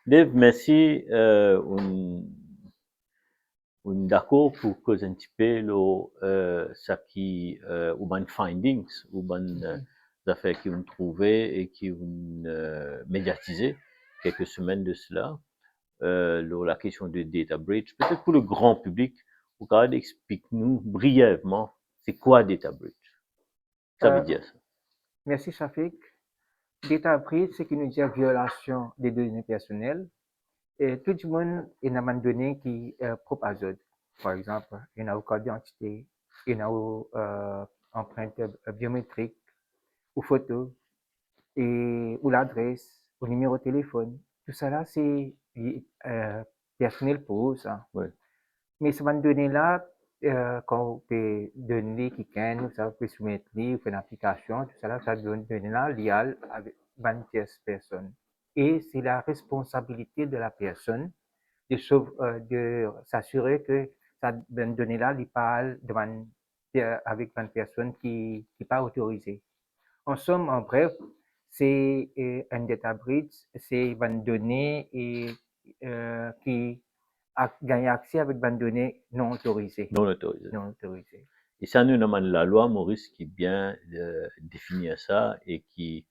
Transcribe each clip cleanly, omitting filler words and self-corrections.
Dave, merci. D'accord pour causer un petit peu ça qui ou ben findings ou ben affaires qui ont trouvé et qui ont médiatisé quelques semaines de cela. La question de data breach, peut-être pour le grand public, vous pouvez expliquer-nous brièvement c'est quoi data breach? Ça veut Euh, dire ça. Merci Shafik. Data breach, c'est qui nous dit violation des données personnelles. Et tout le monde il a une donnée qui est propre à eux. Par exemple, il y a une code d'identité, il y a une empreinte biométrique, ou photo, ou l'adresse, ou numéro de téléphone. Tout ça là, c'est personnel pour eux, ça. Oui. Mais ces données-là, quand vous pouvez donner quelqu'un, ça vous pouvez soumettre, vous faites une application, tout ça là, ça donne données-là liées avec 20 personnes. Et c'est la responsabilité de la personne de s'assurer que cette données-là, il parle devant, avec 20 personnes qui n'est pas autorisées. En somme, en bref, c'est un data breach, c'est une donnée qui a gagné accès avec une donnée non autorisée. Non autorisé. Non autorisée. Et ça, nous demande la loi, Maurice, qui bien définit ça et qui,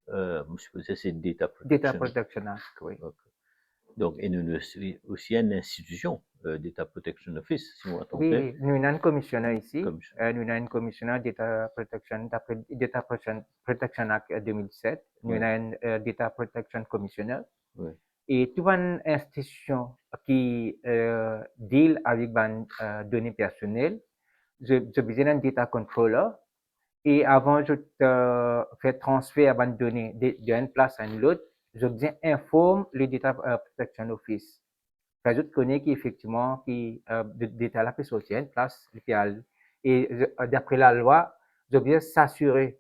je suppose, c'est Data Data Protection. Protection Act, oui. Okay. Donc, et nous aussi une institution, Data Protection Office, si vous entendez. Oui, nous avons un commissionnaire ici. Commissionnaire. Nous avons un commissionnaire Data Protection Act 2007. Nous Oui. avons un Data Protection Commissioner. Oui. Et toute une institution qui deal avec les données personnelles, je besoin d'un data controller. Et avant je fais transfert à une donnée d'une place à une autre, je besoin informe le Data Protection Office. Je connais qu'effectivement, qui data là peut sortir une place, et d'après la loi, je besoin s'assurer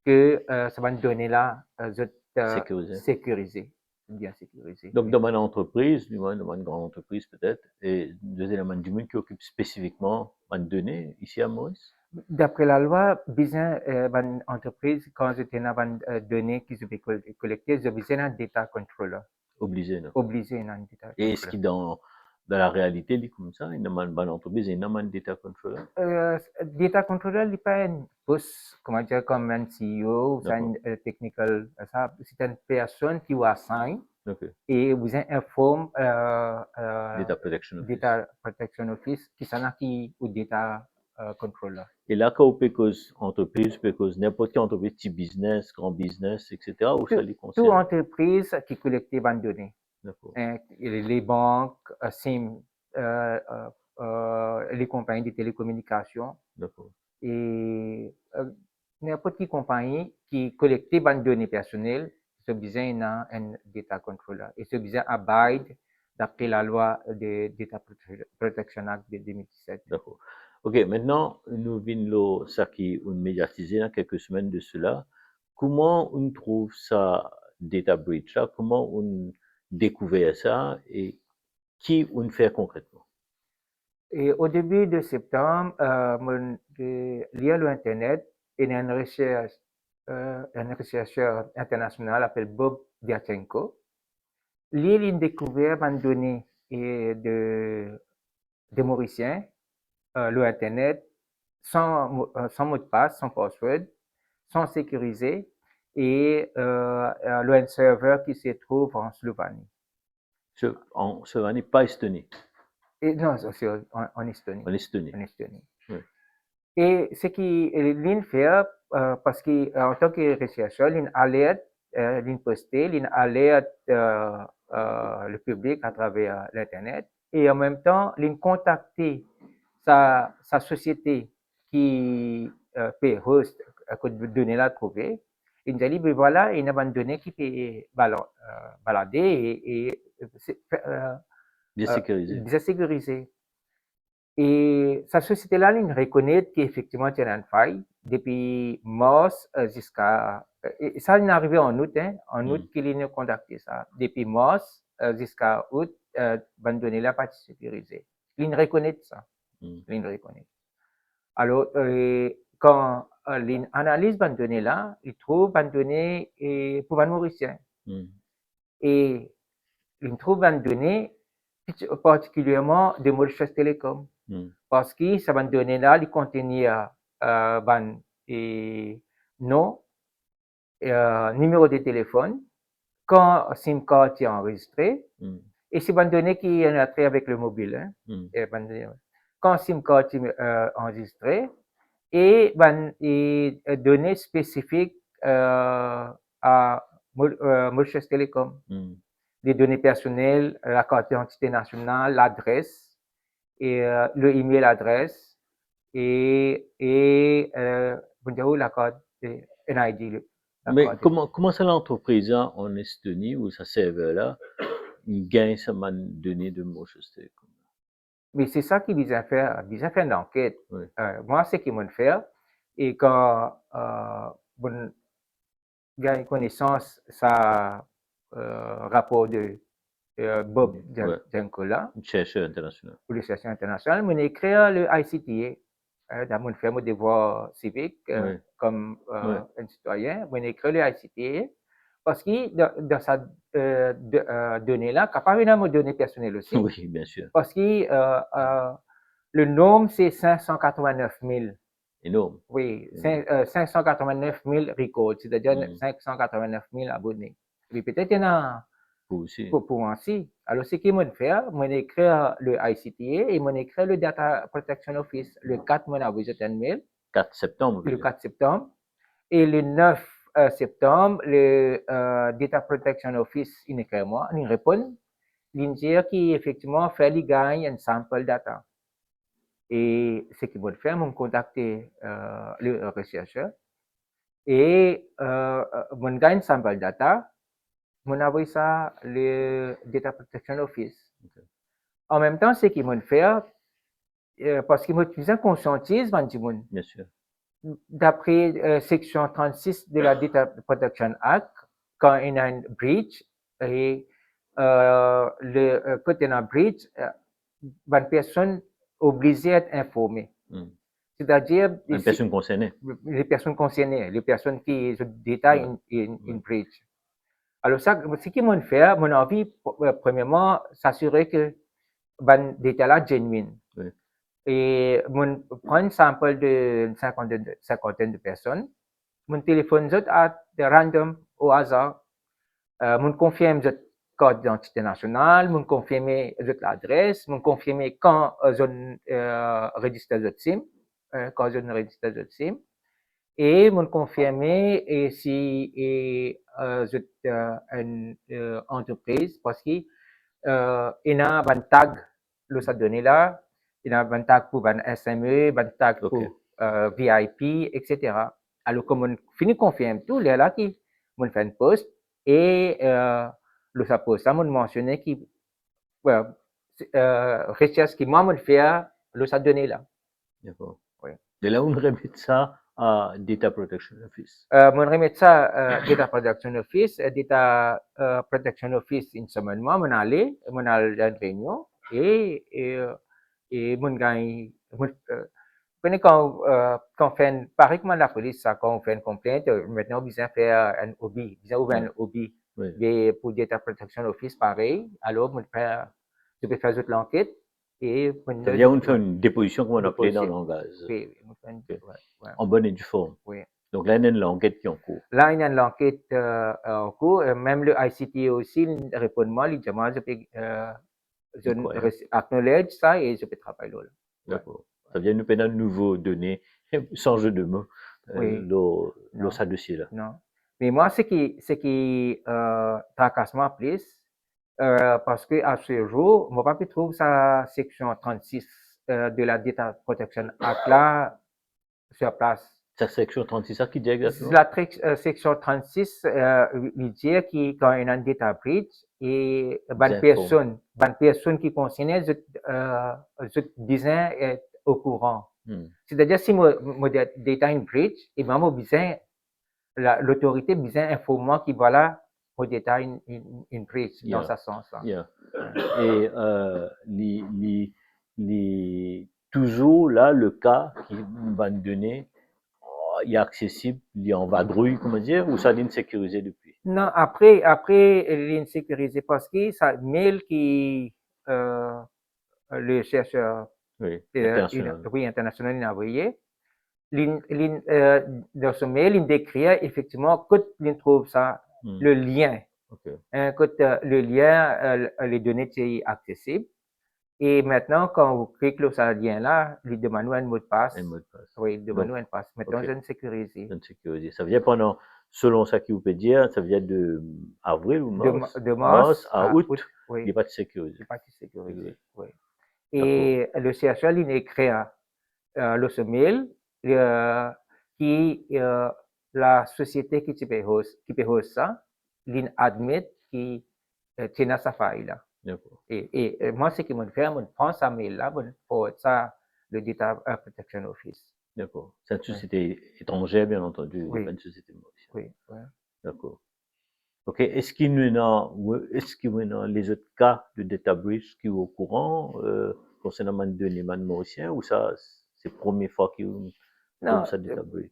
que ça va donner là, sécurisé, bien sécurisé. Donc, dans une entreprise, dans une grande entreprise peut-être, et deux éléments du monde qui occupent spécifiquement une donnée ici à Maurice. D'après la loi, besoin une entreprise, quand je dans une donnée qui se collecter, je besoin d'un data controller. Obligé, non? Obligé d'un data controller. Et est-ce que dans la réalité, il est comme ça, il y a une bonne entreprise, il y a un data controller? Data controller n'est pas un poste, comment dire, comme un CEO, c'est un technical, c'est une personne qui vous assigne et vous informe Data Protection Office. Data Protection Office qui s'en a qui ou data controller. Et là, quand on peut cause entreprise, peut cause n'importe quelle entreprise, petit business, grand business, etc., ou ça les concerne? Toute entreprise qui collecte des données. Les banques, les compagnies de télécommunications. Et n'importe quelle compagnie qui collecte des données personnelles, c'est besoin d'un data controller. Et c'est besoin abide d'après la loi de Data Protection Act de 2017. D'accord. OK, maintenant, nous venons ça qui est médiatisé dans quelques semaines de cela. Comment on trouve ça, data breach là? Comment on découvert ça et qui on fait concrètement? Et au début de septembre, lié à l'Internet, il y a un chercheur international appelé Bob Diachenko. Lui, il a découvert une donnée de Mauriciens, l'Internet, sans mot de passe, sans password, sans sécuriser, et un serveur qui se trouve en Slovénie. En Slovénie, pas Estonie. Et non, c'est en Estonie. En Estonie. En Estonie. Oui. Et ce qu'il fait, parce qu'en tant que chercheur, il alerte, il posté, il alerte le public à travers l'Internet et en même temps, il contacté sa société qui fait host, que données là trouvé. Il dit, ben voilà, il y a une donnée qui peut balader et bien sécurisé. bien sécurisé. Et sa société-là, il reconnaît qu'effectivement, il y a une faille depuis mars jusqu'à... ça, il est arrivé en août, hein, en août qu'il a contacté ça. Depuis mars jusqu'à août, bonne donnée là pas sécurisée. Il reconnaît ça. Il reconnaît. Alors, quand il analyse bonne donnée là, il trouve bonne donnée pour un Mauricien. Et il trouve une donnée particulièrement de Mauritius Telecom. Parce que ces données-là, ils contenaient nom, numéro de téléphone, quand SIM card est enregistré, et c'est une donnée qui est entrée avec le mobile. Hein, quand SIM card est enregistré, et données spécifiques à Mauritius Telecom. Les données personnelles, la carte d'identité nationale, l'adresse, et le email adresse, et la carte NID. Mais comment ça l'entreprise en Estonie ou sa serveur-là, il gagne sa données de Mauritius Telecom? Mais c'est ça qui vient faire une enquête. Oui. Moi, ce qu'ils vont faire, et quand on gagne connaissance sa rapport de Bob Jankola, chercheur international, pour le chercheur international, on écrit le ICTA, dans mon fait mon devoir civique comme un citoyen, on écrit le ICTA parce que dans sa donnée-là, capable de données personnelles aussi. Oui, bien sûr. Parce que le nombre, c'est 589 000. Énorme. Oui, 589 000 records, c'est-à-dire 589 000 abonnés. Mais peut-être il y en a pour ainsi. Alors, ce qu'ils vont faire, ils vont écrire le ICTA et ils vont écrire le Data Protection Office. Le 4, ils vont envoyer un mail. 4 septembre. Le 4 septembre. Et le 9 septembre, le Data Protection Office, il écrit moi, il répond. Il dit qu'effectivement, fait les gagne un sample data. Et ce qu'ils vont faire, ils vont contacter le rechercheur et ils gagnent sample data, ils vont envoyer ça le Data Protection Office. Okay. En même temps, ce qu'ils vont faire, parce qu'ils vont utiliser un conscientisme, bien sûr. D'après section 36 de la Data Protection Act, quand il y a un breach, et quand il y a un breach, une personne obligée d'être informée. C'est-à-dire les personnes concernées. Les personnes concernées, les personnes qui détaillent une breach. Alors, ça, ce qu'ils vont faire, mon avis, premièrement, s'assurer que le détail est genuine. Oui. Et mon prendre un sample de cinquantaine de personnes, mon téléphone à random, au hasard, mon confirme code d'identité nationale, mon confirmer l'adresse, mon confirmer quand je registre votre SIM, quand je registre votre SIM, et mon confirmer et si une entreprise parce qu'il y a un tag le donné là, il y a un tag pour un SME, un tag pour VIP, etc. Alors comme on finit confirme tout, là qui on fait une post et le ça post ça on mentionné qui recherche qui moi on fait le ça donné là. D'accord. Oui. Et là on remet ça à Data Protection Office. On remet ça à Data Protection Office, Data Protection Office in semaine moi on allait une réunion et mon gagne quand on fait pareil comme la police ça quand on fait une complainte maintenant on besoin faire un OBI, besoin ouvrir un OBI. Mais pour Data Protection Office pareil, alors je peux faire toute l'enquête et ça veut dire on fait une déposition comme on appelait dans le langage. Oui, en bonne et due forme. Oui. Donc là, il y a une enquête qui est en cours. Là, il y a une enquête en cours. Même le ICTA aussi répond moi, il dit moi, je acknowledge ça et je peux travailler là. D'accord. Ça vient nous donner de nouveaux données, sans jeu de mots, dans ce dossier-là. Non. Mais moi, ce qui tracasse moi plus, parce qu'à ce jour, je n'ai pas pu trouver sa section 36 de la Data Protection Act là sur place. Sa section 36, ça qui dit exactement? La section 36 il dit que quand il y a un data breach, et une personne qui concerne, je disais est au courant. C'est-à-dire, si mon data est breach, et ben, l'autorité besoin informer qui voilà, mon data une breach dans ce sens-là. Yeah. Et toujours là, le cas qui va nous donner, il est accessible, il est en vadrouille, comment dire, ou ça vient de sécuriser depuis? Non, après, l'insécurisé parce que ça mail qui, le chercheur, Oui, international. oui, international, il a envoyé, dans ce mail, il décrit effectivement que il trouve ça, Hmm, le lien, ok, hein, que le lien, les données sont accessibles. Et maintenant, quand vous cliquez sur ce lien-là, il demande un mot de un passe. mot de passe. Oui, il demande Donc, un passe. Maintenant, ok, je ne sécurisé. je ne sécurisé. Ça veut dire pendant, selon ça qui vous peut dire, ça veut dire de avril ou De mars mars à à août, août, il oui, n'est pas de sécurisé. c'est parti sécurisé. Sécurisé. Oui. D'accord. Et le chercheur, il écrit le mail qui, la société qui peut host ça, il admet qu'il tient sa faille là. D'accord. Et moi, ce qui me fait, je prends ça mail là, je forward ça le Data Protection Office. D'accord. C'est une Oui, société étrangère, bien entendu, il n'est pas oui, une société mauricienne. oui. Oui. D'accord. Ok. Est-ce qu'il y en a, est-ce qu'il y en a les autres cas de data breach qui sont au courant concernant man données man mauricien ou ça, c'est la première fois qu'il y a comme Non, ça data breach?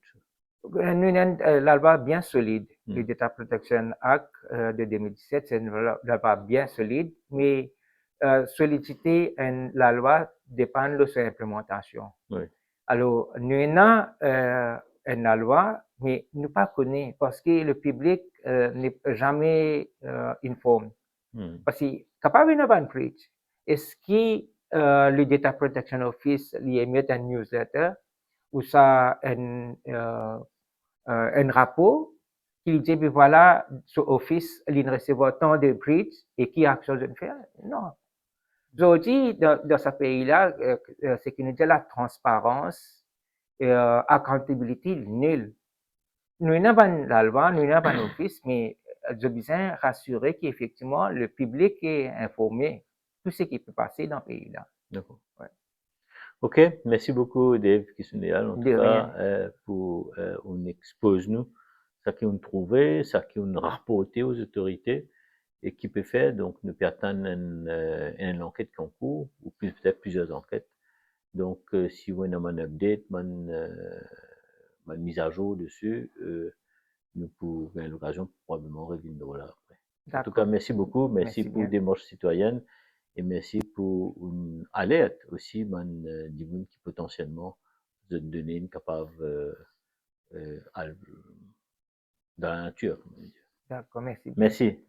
nous avons la loi bien solide. Hmm. Le Data Protection Act de 2017, c'est une loi bien solide, mais solidité en la loi dépend de son implémentation. Oui. Alors, nous avons une loi, mais nous pas connaît parce que le public n'est jamais informé. Hmm. Parce que capable d'avoir un breach, est-ce que le Data Protection Office lui émet un newsletter ou ça un rapport qui dit, ben voilà, ce office, il recevra tant de breach et qui a action de faire? Non. Aujourd'hui, dans ce pays-là, c'est qu'il nous dit la transparence et accountability nulle. Nous n'avons pas la loi, nous n'avons pas l'office, mais je besoin rassurer qu'effectivement, le public est informé de tout ce qui peut passer dans ce pays-là. D'accord. Ouais. Ok, merci beaucoup Dave Kisundéal en tout De rien. cas pour on expose nous ça qu'on trouvé, ça qu'on rapporté aux autorités et qui peut faire donc nous peut attendre une enquête concours ou peut-être plusieurs enquêtes. Donc si vous avez un update, une mise à jour dessus, nous pouvons l'occasion probablement revenir là après. En tout cas, D'accord. merci beaucoup, merci Merci pour bien. démarche citoyenne et merci pour une alerte aussi, man, qui potentiellement de donner une capable dans la nature. D'accord. Merci bien. Merci.